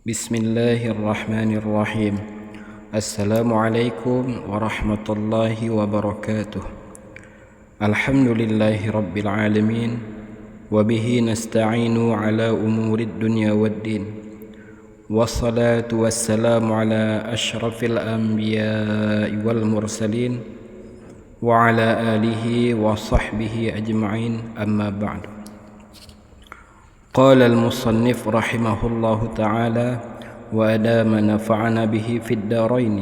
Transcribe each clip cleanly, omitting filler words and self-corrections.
Bismillahirrahmanirrahim. Assalamualaikum warahmatullahi wabarakatuh. Alhamdulillahi rabbil alamin. Wabihi nasta'inu ala umurid dunya waddin. Wassalatu wassalamu ala ashrafil anbiya'i wal mursalin. Wa ala alihi wa sahbihi ajma'in, amma ba'du. قال المصنف رحمه الله تعالى وأدام نفعنا به في الدارين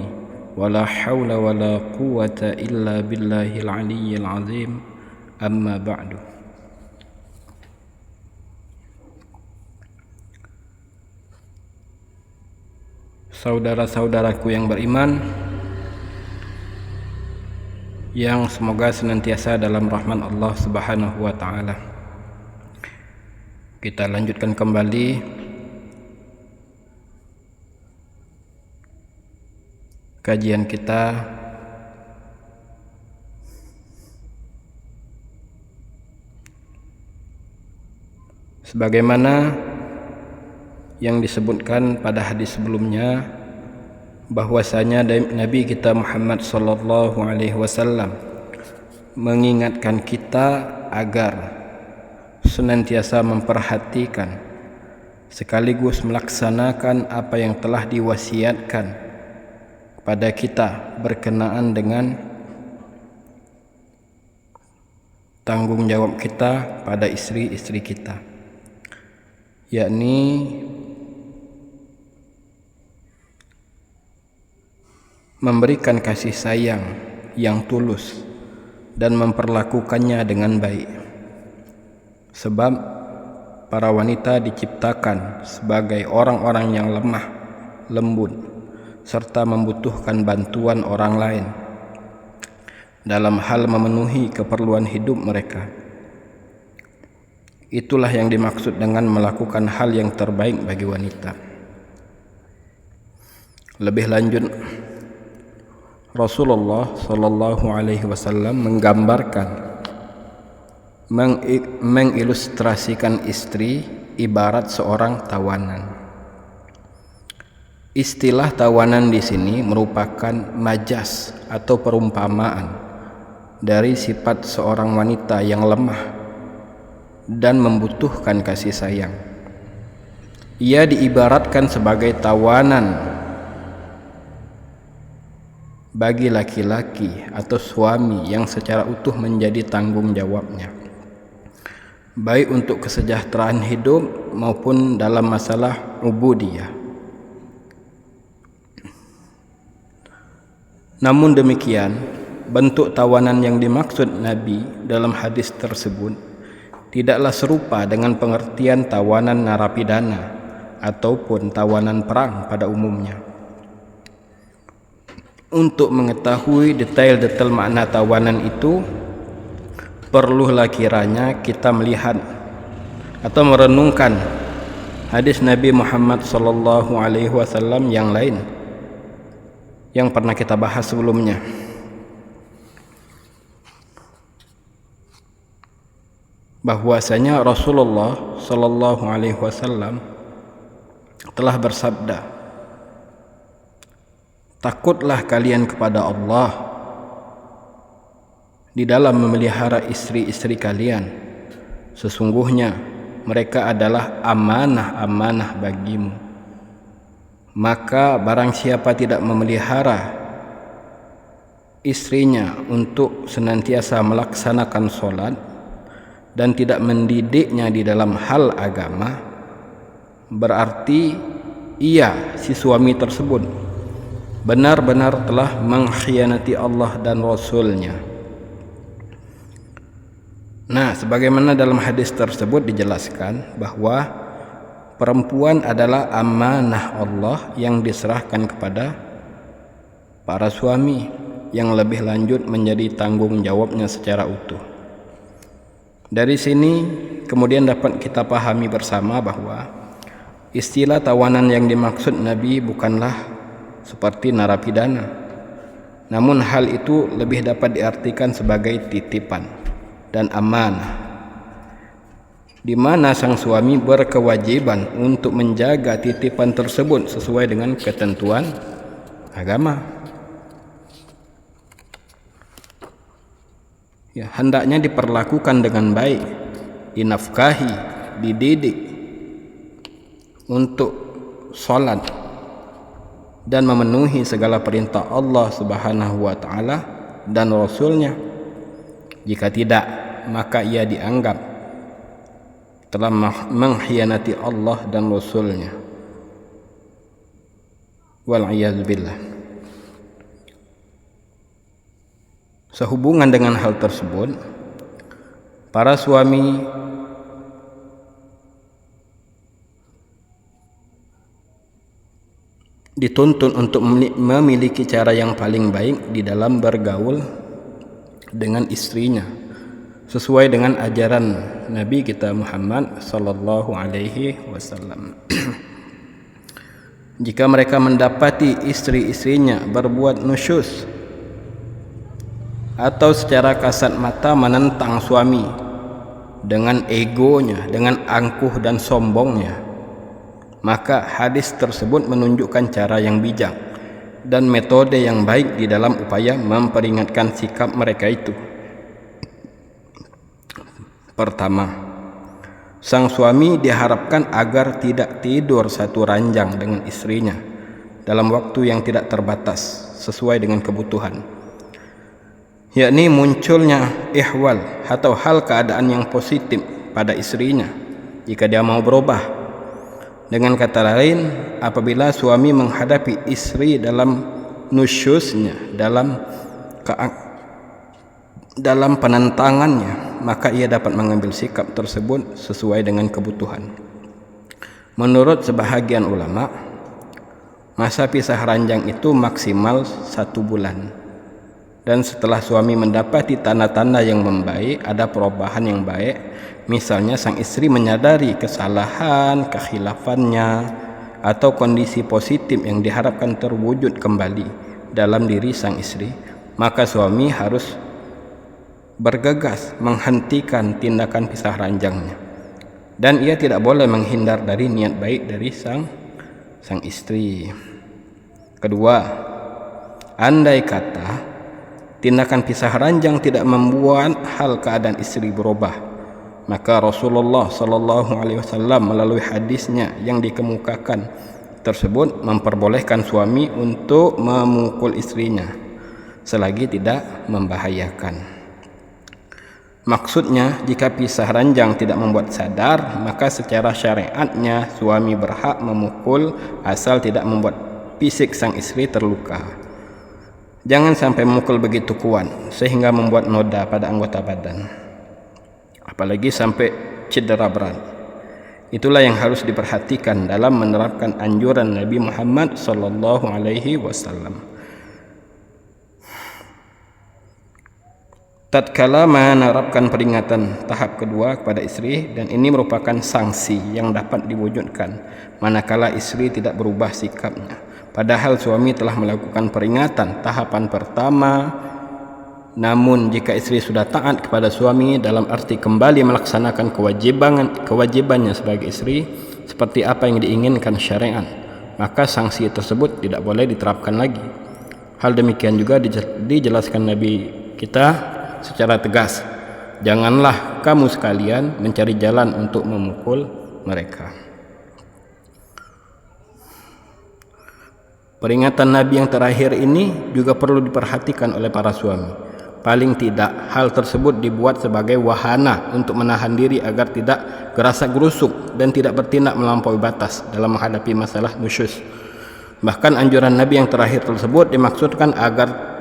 ولا حول ولا قوة إلا بالله العلي العظيم أما بعد. Saudara-saudaraku yang beriman, yang semoga senantiasa dalam rahmat Allah Subhanahu wa taala. Kita lanjutkan kembali kajian kita sebagaimana yang disebutkan pada hadis sebelumnya, bahwasanya Nabi kita Muhammad sallallahu alaihi wasallam mengingatkan kita agar senantiasa memperhatikan sekaligus melaksanakan apa yang telah diwasiatkan kepada kita berkenaan dengan tanggung jawab kita pada istri-istri kita, yakni memberikan kasih sayang yang tulus dan memperlakukannya dengan baik. Sebab para wanita diciptakan sebagai orang-orang yang lemah, lembut, serta membutuhkan bantuan orang lain dalam hal memenuhi keperluan hidup mereka. Itulah yang dimaksud dengan melakukan hal yang terbaik bagi wanita. Lebih lanjut, Rasulullah sallallahu alaihi wasallam menggambarkan, mengilustrasikan istri ibarat seorang tawanan. Istilah tawanan di sini merupakan majas atau perumpamaan dari sifat seorang wanita yang lemah dan membutuhkan kasih sayang. Ia diibaratkan sebagai tawanan bagi laki-laki atau suami yang secara utuh menjadi tanggung jawabnya, baik untuk kesejahteraan hidup maupun dalam masalah ubudiyah. Namun demikian, bentuk tawanan yang dimaksud Nabi dalam hadis tersebut tidaklah serupa dengan pengertian tawanan narapidana ataupun tawanan perang pada umumnya. Untuk mengetahui detail-detail makna tawanan itu, perlulah kiranya kita melihat atau merenungkan hadis Nabi Muhammad sallallahu alaihi wasallam yang lain yang pernah kita bahas sebelumnya. Bahwasanya Rasulullah sallallahu alaihi wasallam telah bersabda, "Takutlah kalian kepada Allah di dalam memelihara istri-istri kalian. Sesungguhnya mereka adalah amanah-amanah bagimu. Maka barang siapa tidak memelihara istrinya untuk senantiasa melaksanakan sholat dan tidak mendidiknya di dalam hal agama, berarti ia, si suami tersebut, benar-benar telah mengkhianati Allah dan Rasul-Nya." Nah, sebagaimana dalam hadis tersebut dijelaskan bahwa perempuan adalah amanah Allah yang diserahkan kepada para suami, yang lebih lanjut menjadi tanggung jawabnya secara utuh. Dari sini kemudian dapat kita pahami bersama bahwa istilah tawanan yang dimaksud Nabi bukanlah seperti narapidana, namun hal itu lebih dapat diartikan sebagai titipan dan amanah. di mana sang suami berkewajiban untuk menjaga titipan tersebut sesuai dengan ketentuan agama. Ya, hendaknya diperlakukan dengan baik, dinafkahi, dididik untuk salat dan memenuhi segala perintah Allah Subhanahu wa taala dan Rasulnya. Jika tidak, maka ia dianggap telah mengkhianati Allah dan Rasulnya. Wal'iyadzubillah. Sehubungan dengan hal tersebut, para suami dituntun untuk memiliki cara yang paling baik di dalam bergaul dengan istrinya sesuai dengan ajaran Nabi kita Muhammad sallallahu alaihi wasallam. Jika mereka mendapati istri-istrinya berbuat nusyus atau secara kasat mata menentang suami dengan egonya, dengan angkuh dan sombongnya, maka hadis tersebut menunjukkan cara yang bijak dan metode yang baik di dalam upaya memperingatkan sikap mereka itu. Pertama, sang suami diharapkan agar tidak tidur satu ranjang dengan istrinya dalam waktu yang tidak terbatas sesuai dengan kebutuhan, yakni munculnya ihwal atau hal keadaan yang positif pada istrinya jika dia mau berubah. Dengan kata lain, apabila suami menghadapi istri dalam nusyusnya, dalam penentangannya, maka ia dapat mengambil sikap tersebut sesuai dengan kebutuhan. Menurut sebahagian ulama, masa pisah ranjang itu maksimal 1 bulan. Dan setelah suami mendapati tanda-tanda yang membaik, ada perubahan yang baik, misalnya sang istri menyadari kesalahan, kekhilafannya, atau kondisi positif yang diharapkan terwujud kembali dalam diri sang istri, maka suami harus bergegas menghentikan tindakan pisah ranjangnya. Dan ia tidak boleh menghindar dari niat baik dari sang istri. Kedua, andai kata tindakan pisah ranjang tidak membuat hal keadaan istri berubah, maka Rasulullah sallallahu alaihi wasallam melalui hadisnya yang dikemukakan tersebut memperbolehkan suami untuk memukul istrinya selagi tidak membahayakan. Maksudnya, jika pisah ranjang tidak membuat sadar, maka secara syariatnya suami berhak memukul asal tidak membuat fisik sang istri terluka. Jangan sampai memukul begitu kuat sehingga membuat noda pada anggota badan, apalagi sampai cedera berat. Itulah yang harus diperhatikan dalam menerapkan anjuran Nabi Muhammad sallallahu alaihi wasallam. Tatkala menerapkan peringatan tahap kedua kepada istri, dan ini merupakan sanksi yang dapat diwujudkan manakala istri tidak berubah sikapnya, padahal suami telah melakukan peringatan tahapan pertama. Namun jika istri sudah taat kepada suami dalam arti kembali melaksanakan kewajibannya sebagai istri seperti apa yang diinginkan syariat, maka sanksi tersebut tidak boleh diterapkan lagi. Hal demikian juga dijelaskan Nabi kita secara tegas, janganlah kamu sekalian mencari jalan untuk memukul mereka. Peringatan Nabi yang terakhir ini juga perlu diperhatikan oleh para suami. Paling tidak hal tersebut dibuat sebagai wahana untuk menahan diri agar tidak gerasak-gerusuk dan tidak bertindak melampaui batas dalam menghadapi masalah nusyus. Bahkan anjuran Nabi yang terakhir tersebut dimaksudkan agar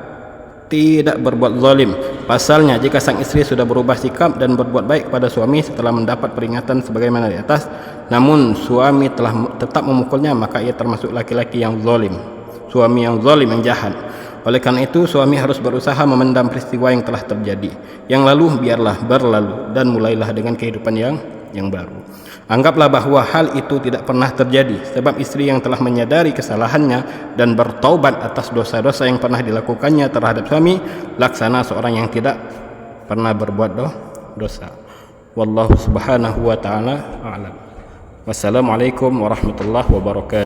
tidak berbuat zalim. Pasalnya, jika sang istri sudah berubah sikap dan berbuat baik pada suami setelah mendapat peringatan sebagaimana di atas, namun suami telah tetap memukulnya, maka ia termasuk laki-laki yang zalim, suami yang zalim, yang jahat. Oleh karena itu, suami harus berusaha memendam peristiwa yang telah terjadi. Yang lalu biarlah berlalu dan mulailah dengan kehidupan yang baru. Anggaplah bahwa hal itu tidak pernah terjadi, sebab istri yang telah menyadari kesalahannya dan bertaubat atas dosa-dosa yang pernah dilakukannya terhadap suami, laksana seorang yang tidak pernah berbuat dosa. Wallahu subhanahu wa ta'ala a'lam. Wassalamualaikum warahmatullahi wabarakatuh.